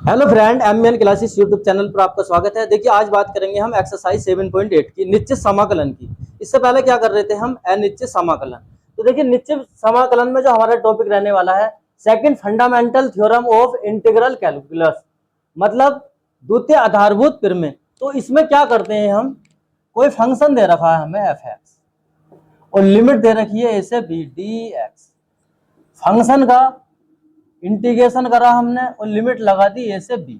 Hello friend, MN classes YouTube channel पर आपका स्वागत है। देखिए, आज बात करेंगे हम एक्सरसाइज 7.8 की निश्चित समाकलन की। इससे पहले क्या कर रहे थे हम, अनिश्चित समाकलन। तो देखिए, निश्चित समाकलन में जो हमारा टॉपिक रहने वाला है, second fundamental theorem of integral calculus, मतलब द्वितीय आधारभूत प्रमेय। तो इसमें क्या करते हैं हम, कोई फंक्शन दे रखा है हमें एफ एक्स और लिमिट दे रखी है ए से बी डी एक्स। फंक्शन का इंटीग्रेशन करा हमने और लिमिट लगा दी ए से बी,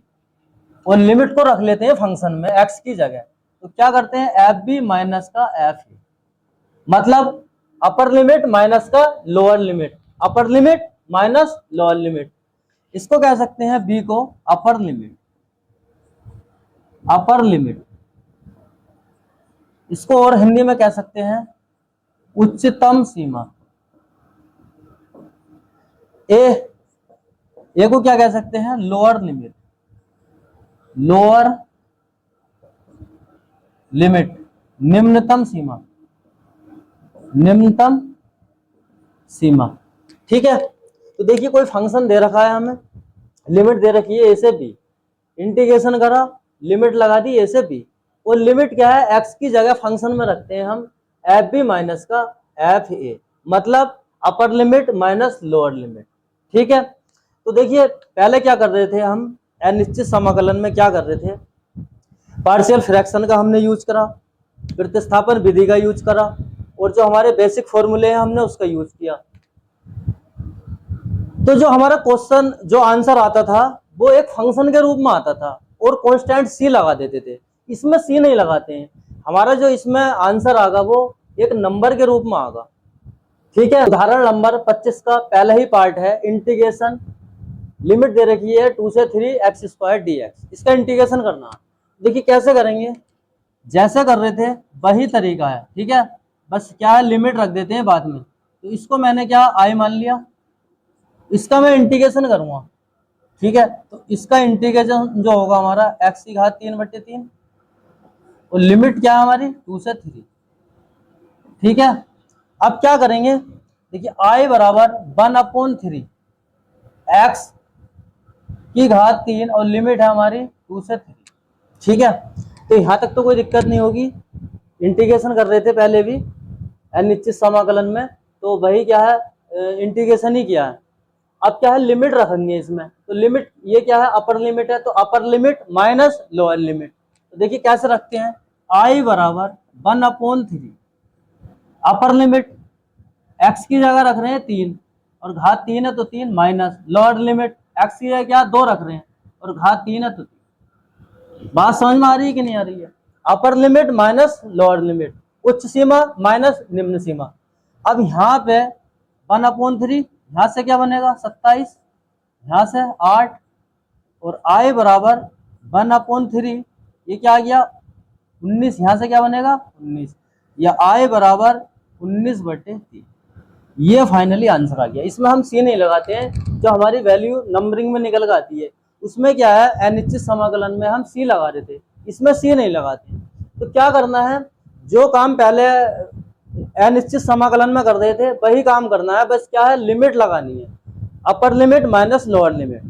और लिमिट को रख लेते हैं फंक्शन में एक्स की जगह। तो क्या करते हैं, एफ बी माइनस का एफ ए, मतलब अपर लिमिट माइनस का लोअर लिमिट, अपर लिमिट माइनस लोअर लिमिट। इसको कह सकते हैं बी को अपर लिमिट, अपर लिमिट। इसको और हिंदी में कह सकते हैं उच्चतम सीमा। ए को क्या कह सकते हैं, लोअर लिमिट, लोअर लिमिट, निम्नतम सीमा, निम्नतम सीमा। ठीक है। तो देखिए, कोई फंक्शन दे रखा है हमें, लिमिट दे रखी है ए से बी, इंटीग्रेशन करा, लिमिट लगा दी ए से बी, और लिमिट क्या है, एक्स की जगह फंक्शन में रखते हैं हम एफ बी माइनस का एफ ए, मतलब अपर लिमिट माइनस लोअर लिमिट। ठीक है। तो देखिए, पहले क्या कर रहे थे हम, अनिश्चित समाकलन में क्या कर रहे थे, पार्शियल फ्रैक्शन का हमने यूज करा, प्रतिस्थापन विधि का यूज करा, और जो हमारे बेसिक फॉर्मूले हैं हमने उसका यूज किया। तो जो हमारा क्वेश्चन, जो आंसर आता था वो एक फंक्शन के रूप में आता था और कांस्टेंट सी लगा देते थे। इसमें सी नहीं लगाते हैं, हमारा जो इसमें आंसर आगा वो एक नंबर के रूप में आगा। ठीक है। उदाहरण नंबर 25 का पहला ही पार्ट है इंटीग्रेशन, लिमिट दे रखी है 2 से 3 एक्स स्क्वायर डी एक्स। इसका इंटीग्रेशन करना। देखिए कैसे करेंगे, जैसे कर रहे थे वही तरीका है। ठीक है, बस क्या है, लिमिट रख देते हैं बाद में। तो इसको मैंने क्या आई मान लिया, इसका मैं इंटीग्रेशन करूंगा। ठीक है। तो इसका इंटीग्रेशन जो होगा हमारा एक्स की घात 3/3, और लिमिट क्या है हमारी 2 से 3। ठीक है। अब क्या करेंगे, देखिए आई बराबर 1/3 एक्स की घात 3 और लिमिट है हमारी 2 से 3। ठीक है। तो यहां तक तो कोई दिक्कत नहीं होगी, इंटीग्रेशन कर रहे थे पहले भी अनिश्चित समाकलन में, तो वही क्या है, इंटीग्रेशन ही किया है। अब क्या है, लिमिट रखेंगे इसमें। तो लिमिट ये क्या है, अपर लिमिट है, तो अपर लिमिट माइनस लोअर लिमिट। तो देखिए कैसे रखते हैं, आई बराबर 1/3 अपर लिमिट, एक्स की जगह रख रहे हैं 3 और घात 3 है तो 3, माइनस लोअर लिमिट, एक्स की जगह क्या 2 रख रहे हैं और घात 3 है तो 3। बात समझ में आ रही है कि नहीं आ रही है, अपर लिमिट माइनस लोअर लिमिट, उच्च सीमा माइनस निम्न सीमा। अब यहाँ पे 1/3, यहां से क्या बनेगा 27, यहां से 8, और आई बराबर 1/3, ये क्या आ गया 19, यहां से क्या बनेगा 19, या आई बराबर 19/3। ये फाइनली आंसर आ गया। इसमें हम सी नहीं लगाते हैं, जो हमारी वैल्यू नंबरिंग में निकल आती है उसमें क्या है, अनिश्चित समाकलन में हम सी लगा रहे थे, इसमें सी नहीं लगाते। तो क्या करना है, जो काम पहले अनिश्चित समाकलन में कर रहे थे वही काम करना है, बस क्या है, लिमिट लगानी है, अपर limit minus lower limit.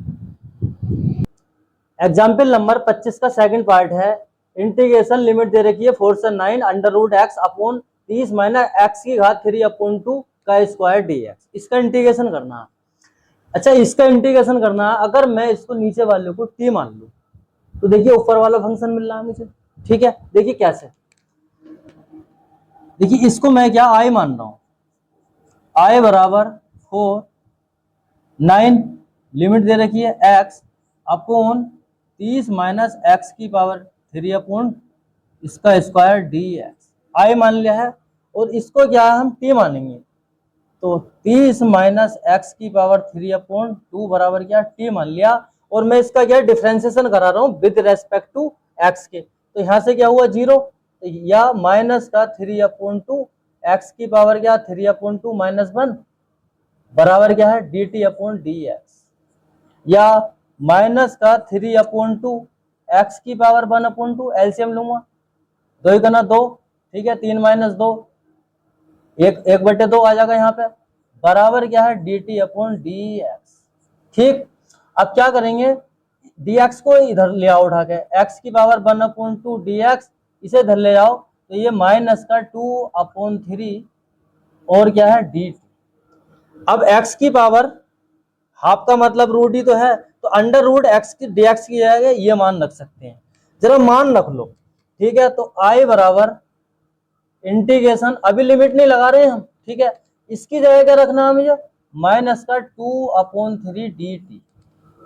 Example number 25 का सेकंड पार्ट है इंटीग्रेशन, लिमिट दे रखी है 4 से 9 √x अपॉन 30 माइनस एक्स की घात 3/2 का स्क्वायर डी एक्स। इसका इंटीग्रेशन करना है। अच्छा, इसका इंटीग्रेशन करना है, अगर मैं इसको नीचे वाले को टी मान लूं तो देखिए ऊपर वाला फंक्शन मिल रहा है मुझे। ठीक है, देखिए कैसे, देखिए इसको मैं क्या आई मान रहा हूं, आई बराबर 4 9, लिमिट दे रखी है x अपॉन 30 माइनस एक्स की पावर 3/, इसका स्क्वायर डी एक्स आई मान लिया है। और इसको क्या हम t मानेंगे, तो 30 माइनस एक्स की पावर 3/2 बराबर क्या t मान लिया। और मैं इसका क्या डिफरेंशिएशन करा रहा हूँ विद रेस्पेक्ट टू x के, तो यहाँ से क्या हुआ 0, या माइनस का 3/2 एक्स की पावर क्या 3/2 -1 बराबर क्या है dt/dx, या माइनस का 3/2 एक्स की पावर 1/2, एलसीएम लूंगा 2 2, ठीक है, 3 - 2 1/2 आ जाएगा यहाँ पे, बराबर क्या है dt/dx। ठीक। अब क्या करेंगे, dx को इधर ले आओ उठा के, x की पावर 1/2 dx, इसे इधर ले जाओ तो ये -2/3 और क्या है dt। अब x की पावर हाफ का मतलब रूट ही तो है, तो अंडर रूट x की dx की जगह ये मान रख सकते हैं, जरा मान रख लो, ठीक है। तो I बराबर इंटीग्रेशन, अभी लिमिट नहीं लगा रहे हम, ठीक है, इसकी जगह क्या रखना है मुझे, -2/3 dt,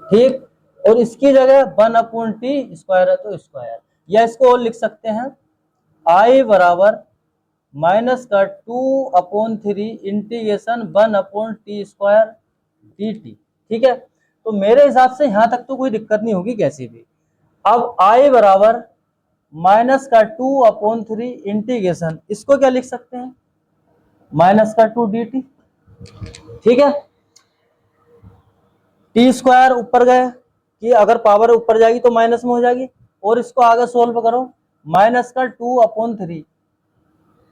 ठीक, और इसकी जगह 1/t स्क्वायर है तो स्क्वायर, या इसको और लिख सकते हैं I बराबर -2/3 इंटीग्रेशन 1/t स्क्वायर dt, ठीक है। तो मेरे हिसाब से यहां तक तो कोई दिक्कत नहीं होगी कैसे भी। अब I बराबर -2/3 इंटीग्रेशन, इसको क्या लिख सकते हैं, -2 dt, ठीक है। टी स्क्वायर ऊपर गए कि अगर पावर ऊपर जाएगी तो माइनस में हो जाएगी, और इसको आगे सोल्व करो, -2/3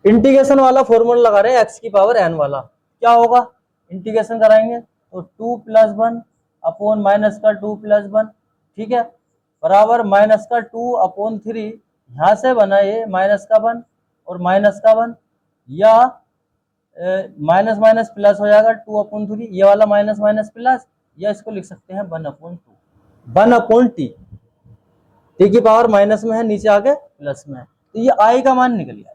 इंटीग्रेशन वाला फॉर्मूला लगा रहे हैं एक्स की पावर n वाला, क्या होगा, इंटीग्रेशन कराएंगे तो 2 + 1 अपॉन -2 + 1, ठीक है, बराबर -2/3, यहां से बना ये -1 और -1, या माइनस माइनस प्लस हो जाएगा 2/3, ये वाला माइनस माइनस प्लस, या इसको लिख सकते हैं 1/2 टी की पावर माइनस में है, नीचे आके प्लस में है, तो ये आई का मान निकल गया,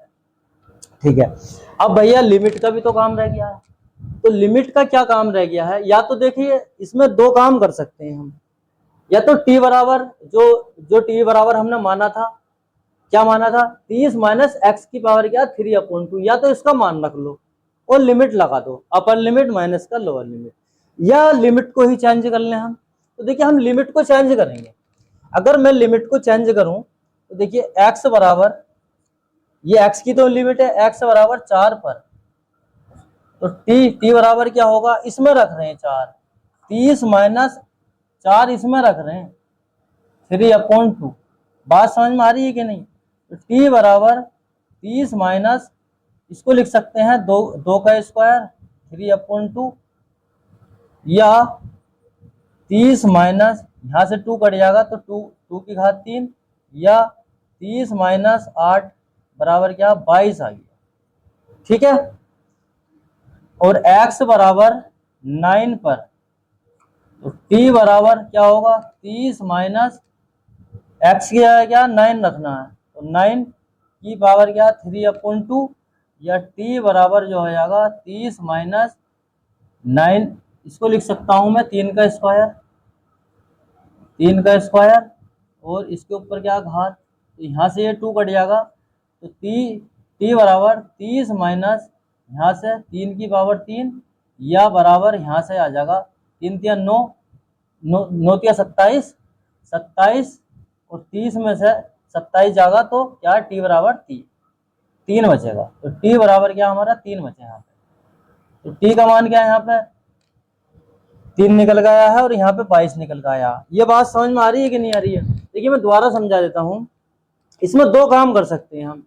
ठीक है। अब भैया लिमिट का भी तो काम रह गया है, तो लिमिट का क्या काम रह गया है, या तो देखिए इसमें दो काम कर सकते हैं हम, या तो टी बराबर जो टी बराबर हमने माना था, क्या माना था, 30 माइनस एक्स की पावर क्या 3/2, या तो इसका मान रख लो और लिमिट लगा दो, अपर लिमिट माइनस का लोअर लिमिट, या लिमिट को ही चेंज कर लें हम। तो देखिए हम लिमिट को चेंज करेंगे, अगर मैं लिमिट को चेंज करूं तो देखिए एक्स बराबर, ये एक्स की तो लिमिट है, एक्स बराबर 4 पर, तो टी बराबर क्या होगा, इसमें रख रहे हैं 4, 30 माइनस 4 इसमें रख रहे हैं 3/2, बात समझ में आ रही है कि नहीं। तो टी बराबर 30 माइनस, इसको लिख सकते हैं 2 का स्क्वायर 3/2, या 30 माइनस, यहां से 2 कट जाएगा तो 2 की घात 3, या 30 माइनस 8 बराबर क्या 22 आ गया, ठीक है। और x बराबर 9 पर, तो t बराबर क्या होगा 30 माइनस x की जगह क्या 9 रखना है, तो 9 की पावर क्या 3/2, या t बराबर जो हो जाएगा 30 माइनस 9, इसको लिख सकता हूं मैं 3 का स्क्वायर, और इसके ऊपर क्या घात, तो यहाँ से ये 2 कट जाएगा, तो t बराबर 30 माइनस यहाँ से 3 की पावर 3, या बराबर यहाँ से आ जाएगा 3 × 9, 9 × 27, 27, और 30 में से 27 जाएगा तो क्या t बराबर 3 बचेगा, तो t बराबर क्या हमारा 3 बचे यहाँ पे, तो t का मान क्या है यहाँ पे 3 निकल गया है, और यहाँ पे 22 निकल गया। ये बात समझ में आ रही है कि नहीं आ रही है। देखिए मैं दोबारा समझा देता हूँ, इसमें दो काम कर सकते हैं हम,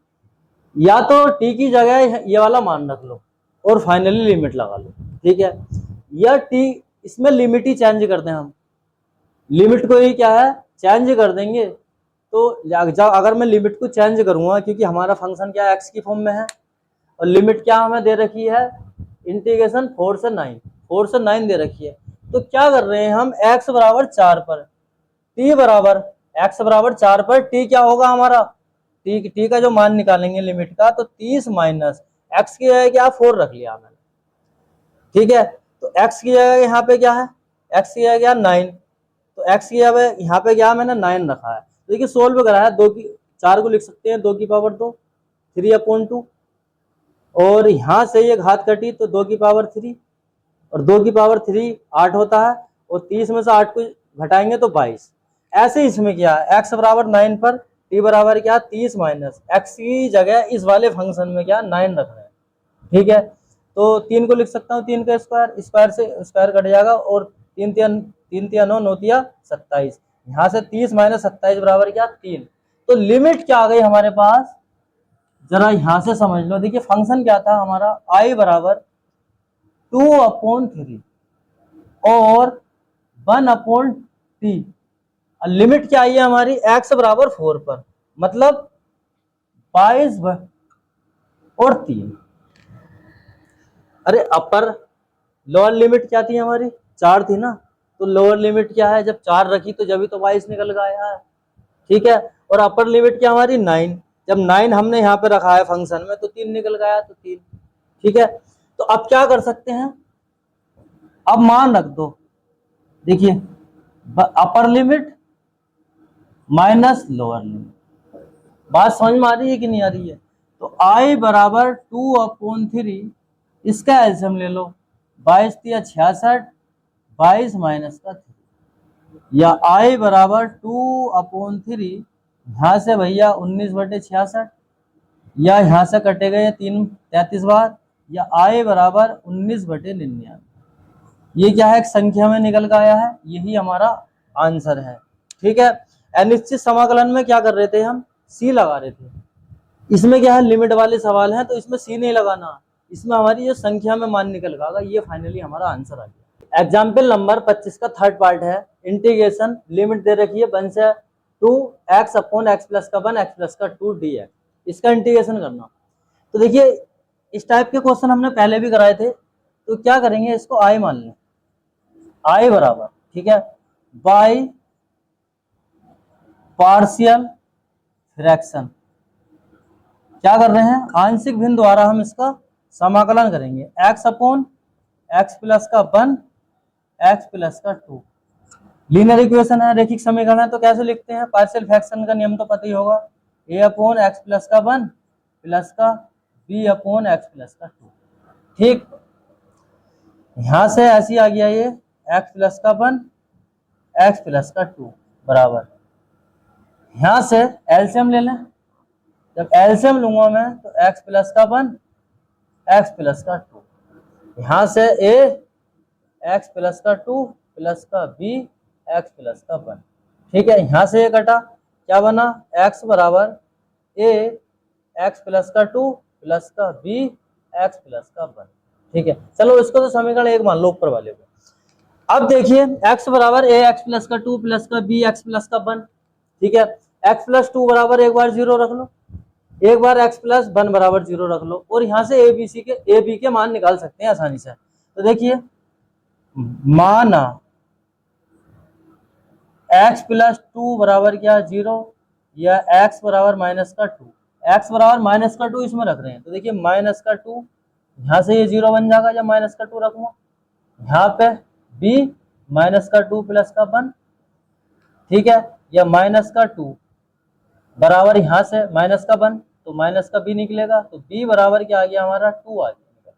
या तो t की जगह ये वाला मान रख लो और फाइनली लिमिट लगा लो, ठीक है, या t इसमें लिमिट ही चेंज कर दें हम, लिमिट को ही क्या है चेंज कर देंगे, तो अगर मैं लिमिट को चेंज करूंगा, क्योंकि हमारा फंक्शन क्या एक्स की फॉर्म में है, और लिमिट क्या हमें दे रखी है इंटीग्रेशन 4 से 9 दे रखी है, तो क्या कर रहे हैं हम x बराबर 4 पर, t बराबर x बराबर 4 पर t क्या होगा हमारा, t का जो मान निकालेंगे लिमिट का, तो 30 माइनस x की जगह क्या 4 रख लिया मैंने, ठीक है, तो x की जगह यहाँ पे क्या है, x की जगह क्या 9, तो x की जगह यहाँ पे क्या मैंने 9 रखा है, तो देखिए सोल्व कराया 4 को लिख सकते हैं 2 की पावर 2 3/2, और यहाँ से ये घात कटी तो 2 की पावर 3, और 2 की पावर 3 8 होता है, और 30 में से 8 को घटाएंगे तो 22, ऐसे इसमें क्या है x बराबर 9 पर t बराबर क्या 30 माइनस x की जगह इस वाले फंक्शन में क्या 9 रख रहे हैं, ठीक है, तो 3 को लिख सकता हूँ 3 का स्क्वायर से स्क्वायर कट जाएगा, और 3 × 9 9 × 27, यहाँ से 30 माइनस 27 बराबर क्या 3, तो लिमिट क्या आ गई हमारे पास, जरा यहां से समझ लो। देखिए फंक्शन क्या था हमारा I बराबर 2/3 और 1/t, लिमिट क्या आई है हमारी, x बराबर 4 पर, मतलब 22 और 3। अरे अपर लोअर लिमिट क्या थी हमारी, 4 थी ना, तो लोअर लिमिट क्या है, जब 4 रखी तो जब ही तो 22 निकल गया है, ठीक है। और अपर लिमिट क्या हमारी 9, जब 9 हमने यहाँ पे रखा है फंक्शन में तो 3 निकल गया, तो 3, ठीक है। तो अब क्या कर सकते हैं, अब मान रख दो, देखिए अपर लिमिट माइनस लोअर लिमिट, बात समझ में आ रही है कि नहीं आ रही है। तो i बराबर 2/3, इसका एलसीएम ले लो, 22 तिया 66, 22 माइनस का 3, या i बराबर 2/3, यहाँ से भैया 19/66, या यहाँ से कटे गए 33 बार, या i बराबर 19/99। ये क्या है, एक संख्या में निकल के आया है, यही हमारा आंसर है, ठीक है। अनिश्चित समाकलन में क्या कर रहे थे हम, सी लगा रहे थे। इसमें क्या है, लिमिट वाले सवाल हैं तो इसमें सी नहीं लगाना, इसमें हमारी जो संख्या में मान निकल गया, ये फाइनली हमारा आंसर आ गया। एग्जाम्पल नंबर 25 का थर्ड पार्ट है, इंटीग्रेशन, लिमिट दे रखी है 1 से 2 x अपॉन x प्लस का 1 x प्लस का 2 dx, इसका इंटीग्रेशन करना। तो देखिए इस टाइप के क्वेश्चन हमने पहले भी कराए थे, तो क्या करेंगे, इसको i मान लें, i बराबर, ठीक है, बाई पार्शियल फ्रैक्शन, क्या कर रहे हैं, आंशिक भिन्न द्वारा हम इसका समाकलन करेंगे, x अपॉन x प्लस का 1 x प्लस का 2। लीनियर इक्वेशन है, रैखिक समीकरण है, तो कैसे लिखते हैं, पार्शियल फ्रैक्शन का नियम तो पता ही होगा, a अपॉन x प्लस का 1 प्लस का b अपॉन x प्लस का 2, ठीक। यहां से ऐसी आ गया ये x प्लस का 1 x प्लस का 2 बराबर, यहां से एलसीएम ले लें, जब एलसीएम लूंगा मैं तो x प्लस का 1 x प्लस का 2, यहां से a x प्लस का 2 प्लस का b x प्लस का 1, ठीक है। यहां से ये कटा, क्या बना, x बराबर a x प्लस का 2 प्लस का b x प्लस का 1, ठीक है। चलो इसको तो समीकरण 1 मान लो ऊपर वाले को। अब देखिए x बराबर a x प्लस का 2 प्लस का b x प्लस का 1, ठीक है। x प्लस 2 बराबर एक बार 0 रख लो, एक बार x प्लस 1 बराबर 0 रख लो, और यहाँ से a b के मान निकाल सकते हैं आसानी से। तो देखिए माना x प्लस 2 बराबर क्या 0, या x बराबर माइनस का 2, x बराबर माइनस का 2 इसमें रख रहे हैं, तो देखिए माइनस का 2, यहाँ से ये 0 बन जाएगा जब माइनस का 2 रखूंगा, यहाँ पे b माइनस का 2 प्लस का 1, ठीक है, या माइनस का 2 बराबर यहाँ से माइनस का 1, तो माइनस का b निकलेगा, तो b बराबर क्या आ गया हमारा 2 आ गया,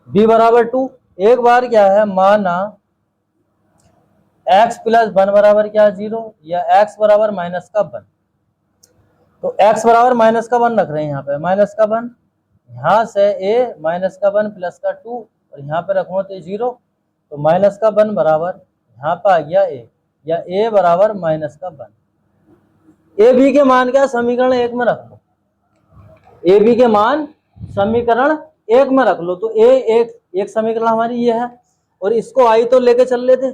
b बराबर 2। एक बार क्या है, माना x प्लस 1 बराबर क्या 0, या x बराबर माइनस का 1, तो x बराबर माइनस का 1 रख रहे हैं, यहाँ पे माइनस का 1, यहाँ से a माइनस का 1 प्लस का 2, और यहाँ पे रखूंगा तो 0, तो माइनस का 1 बराबर यहाँ पे आ गया a, या a बराबर माइनस का 1। ए बी के मान क्या समीकरण 1 में रख लो, ए बी के मान समीकरण 1 में रख लो, तो एक समीकरण हमारी ये है, और इसको आई तो लेके चल लेते,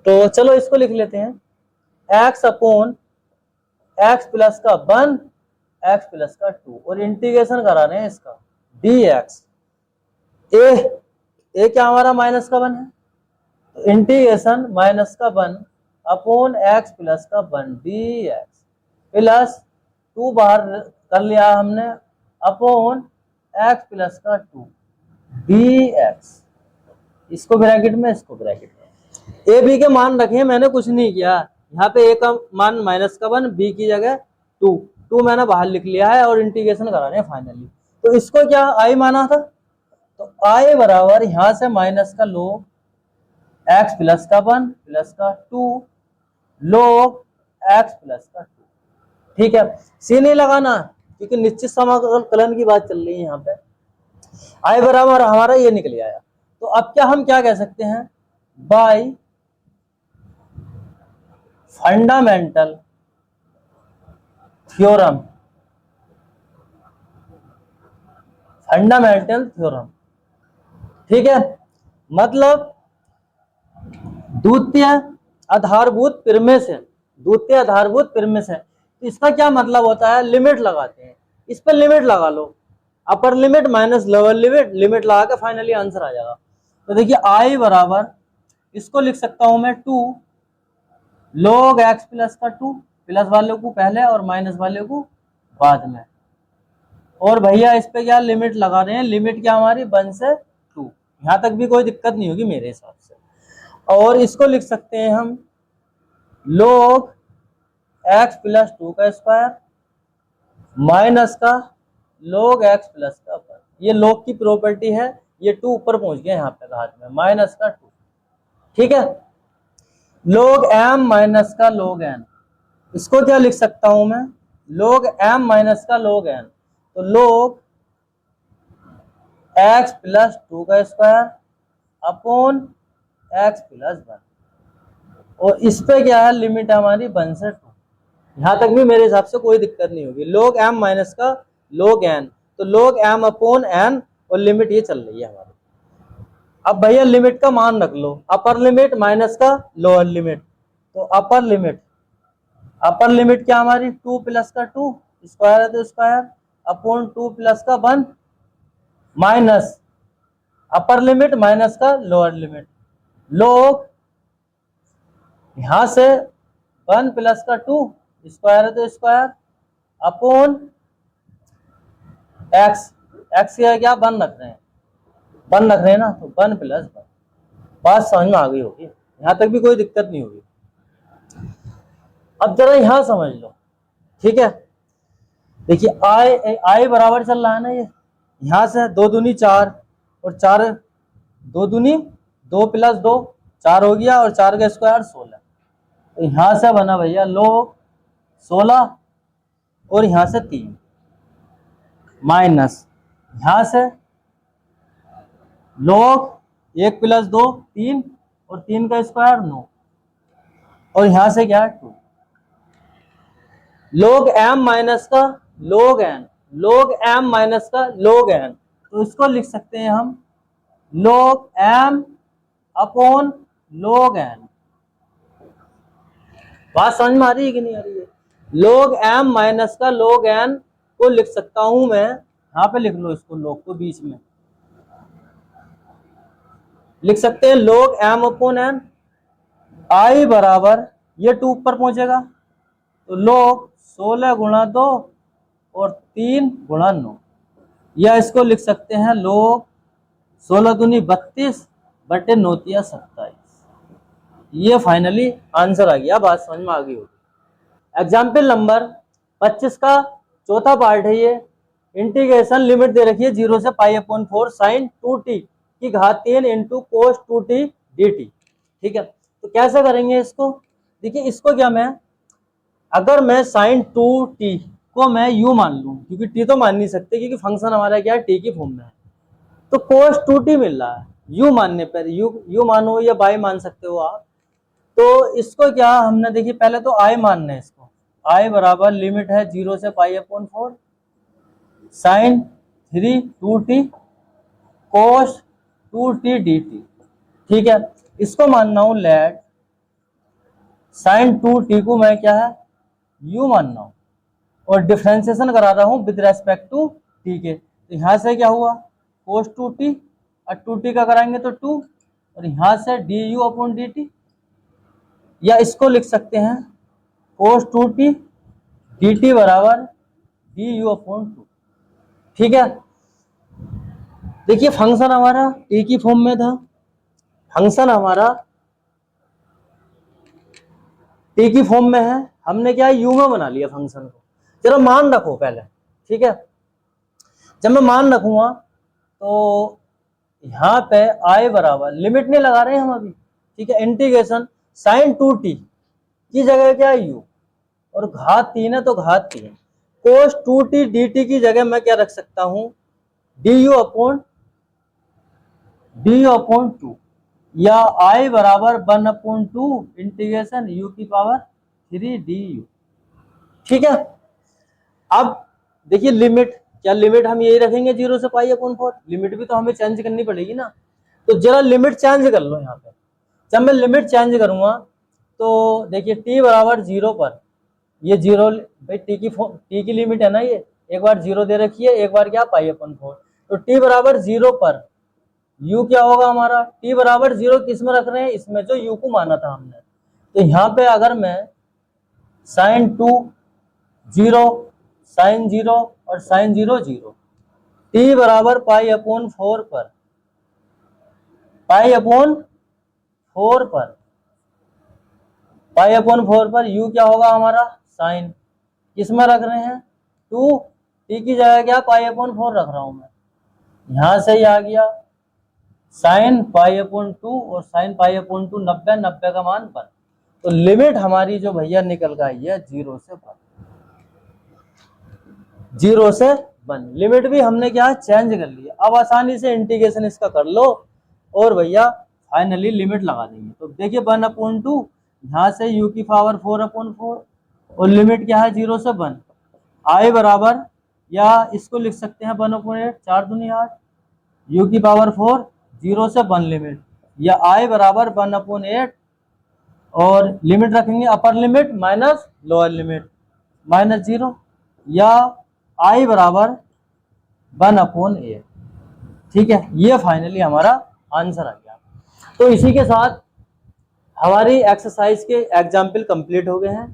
तो चलो इसको लिख लेते हैं, x अपॉन x प्लस का 1 x प्लस का 2, और इंटीग्रेशन करा रहे हैं इसका dx, ए क्या हमारा माइनस का 1 है, तो इंटीग्रेशन माइनस का 1 अपॉन x प्लस का 1 dx प्लस 2 बाहर कर लिया हमने, अपॉन x प्लस का 2 dx, इसको ब्रैकेट में इसको ब्रैकेट में। ए बी के मान रखे, मैंने कुछ नहीं किया, यहाँ पे ए का मान माइनस का 1, बी की जगह 2 मैंने बाहर लिख लिया है, और इंटीग्रेशन करा रहे हैं फाइनली। तो इसको क्या आई माना था, तो आई बराबर यहाँ से माइनस का लो x प्लस का 1 प्लस का 2 log x प्लस का 2, ठीक है। सी नहीं लगाना क्योंकि निश्चित समाकलन की बात चल रही है यहाँ पे। आई बराबर हमारा ये निकल आया, तो अब क्या हम क्या कह सकते हैं, bye fundamental theorem, fundamental theorem, ठीक है, मतलब द्वितीय आधारभूत प्रमेय से, द्वितीय आधारभूत प्रमेय से। तो इसका क्या मतलब होता है, लिमिट लगाते हैं, इस पर लिमिट लगा लो, upper limit minus lower limit, limit लगा के फाइनली आंसर आ जाएगा। तो देखिए आई बराबर, इसको लिख सकता हूं मैं 2 log x प्लस का 2, प्लस वाले को पहले और माइनस वाले को बाद में। और भैया इस पे क्या लिमिट लगा रहे हैं, लिमिट क्या हमारी 1 से 2, यहां तक भी कोई दिक्कत नहीं होगी मेरे हिसाब से। और इसको लिख सकते हैं हम log x प्लस 2 का स्क्वायर माइनस का log x प्लस का ऊपर, ये log की प्रॉपर्टी है, ये 2 ऊपर पहुंच गया यहाँ पे घात में, माइनस का 2, ठीक है। log m माइनस का log n, इसको क्या लिख सकता हूं मैं, log m माइनस का log n, तो log x प्लस 2 का स्क्वायर अपॉन x प्लस 1, और इस पे क्या है लिमिट हमारी 1 से 2, यहां तक भी मेरे हिसाब से कोई दिक्कत नहीं होगी। log m माइनस का log n, तो log m अपॉन n, और लिमिट ये चल रही है हमारी। अब भैया लिमिट का मान रख लो, अपर लिमिट माइनस का लोअर लिमिट, तो अपर लिमिट क्या हमारी 2 प्लस का 2 स्क्वायर है तो स्क्वायर अपॉन 2 प्लस का 1 माइनस अपर लिमिट माइनस का लोअर लिमिट, log यहां से 1 प्लस का 2 स्क्वायर है तो स्क्वायर अपॉन x, x क्या 1 रख रहे हैं, 1 रख रहे हैं ना, तो 1 प्लस 1, बात समझ में आ गई होगी, यहां तक भी कोई दिक्कत नहीं होगी। अब जरा यहां समझ लो, ठीक है। देखिए आई बराबर चल रहा है ना, ये यहां से 2 दूनी 4 और 4 2 दूनी 2 प्लस 2 4 हो गया, और 4 का स्क्वायर 16, तो यहां से बना भैया log 16 और यहां से 3 माइनस यहां से log 1 प्लस 2 3 और 3 का स्क्वायर 9, और यहां से क्या 2 log m माइनस का log n, log m minus का log n, तो इसको लिख सकते हैं हम log m upon log n। बात समझ में आ रही है कि नहीं आ रही है, log m माइनस का log n को लिख सकता हूं मैं, यहां पे लिख लो इसको, log को बीच में लिख सकते हैं log m अपॉन n, आई बराबर ये 2 ऊपर पहुंचेगा तो log 16 गुणा 2 और 3 गुणा 9, या इसको लिख सकते हैं log 16 दूनी 32 बटे 9 तिया 27, ये फाइनली आंसर आ गया। बात समझ में आ गई होगी। एग्जाम्पल नंबर 25 का चौथा पार्ट है ये, इंटीग्रेशन लिमिट दे रखी है 0 से पाई अपॉन 4 साइन 2t की घात 3 इंटू कोस 2t dt, ठीक है। तो कैसे करेंगे इसको, देखिए इसको क्या मैं, अगर मैं साइन 2t को मैं u मान लूं, क्योंकि t तो मान नहीं सकते क्योंकि फंक्शन हमारा क्या है t की फॉर्म में है, तो कोस 2t मिल रहा है, u मानने पर u मानो या बाई मान सकते हो आप। तो इसको क्या हमने देखिए पहले तो i मानना है, इसको i बराबर लिमिट है 0 से पाई अपॉन 4 साइन 3 2t कोस 2t dt, ठीक है। इसको मानना हूं लेट साइन 2t को मैं क्या है u मानना हूं, और डिफरेंशिएशन करा रहा हूं विद रेस्पेक्ट टू t के, तो यहां से क्या हुआ कोस 2t और 2t का कराएंगे तो 2, और यहां से du अपॉन dt, या इसको लिख सकते हैं कोस 2t dt बराबर du अपॉन 2, ठीक है। देखिए फंक्शन हमारा t की फॉर्म में था, फंक्शन हमारा t की फॉर्म में है, हमने क्या u में बना लिया फंक्शन को। जरा मान रखो पहले, ठीक है। जब मैं मान रखूंगा तो यहाँ पे i बराबर लिमिट नहीं लगा रहे हैं हम अभी, ठीक है। इंटीग्रेशन साइन 2t की जगह क्या है u, और घात 3 है तो घात 3, कोस 2t dt की जगह मैं क्या रख सकता हूं du अपॉन 2, या i बराबर 1 अपॉन 2 इंटीग्रेशन u की पावर 3 du, ठीक है। अब देखिए लिमिट, क्या लिमिट हम यही रखेंगे 0 से पाई अपॉन 4, लिमिट भी तो हमें चेंज करनी पड़ेगी ना, तो जरा लिमिट चेंज कर लो यहाँ पे। जब मैं लिमिट चेंज करूंगा तो देखिए t बराबर 0 पर, ये 0 भाई t की लिमिट है ना, ये एक बार 0 दे रखी है, एक बार क्या पाई/4। तो t बराबर 0 पर u क्या होगा हमारा, t बराबर 0 किस में रख रहे हैं, इसमें जो u को माना था हमने। तो यहाँ पे अगर मैं sin2 0, sin0 और sin0 0, t बराबर पाई/4 पर, पाई/4 पर, पाई/4 पर u क्या होगा हमारा, साइन, किसमें रख रहे हैं 2, t की जगह क्या पाई/4 रख रहा हूं मैं, यहां से ही आ गया साइन पाई/2 और साइन पाई/2 90, 90 का मान 1। तो लिमिट हमारी जो भैया निकल गई है 0 से 1, 0 से 1। लिमिट भी हमने क्या चेंज कर लिया। अब आसानी से इंटीग्रेशन इसका कर लो और भैया फाइनली लिमिट लगा देंगे। तो देखिए 1/2, यहाँ से u की पावर 4/4 और लिमिट क्या है 0 से 1, i बराबर, या इसको लिख सकते हैं 1/8, 4 दूनी 8, u की पावर 4, 0 से 1 लिमिट, या i बराबर 1/8 और लिमिट रखेंगे अपर लिमिट माइनस लोअर लिमिट -0, या i बराबर 1/8। ठीक है, ये फाइनली हमारा आंसर आ गया। तो इसी के साथ हमारी एक्सरसाइज के एग्जाम्पल कंप्लीट हो गए हैं।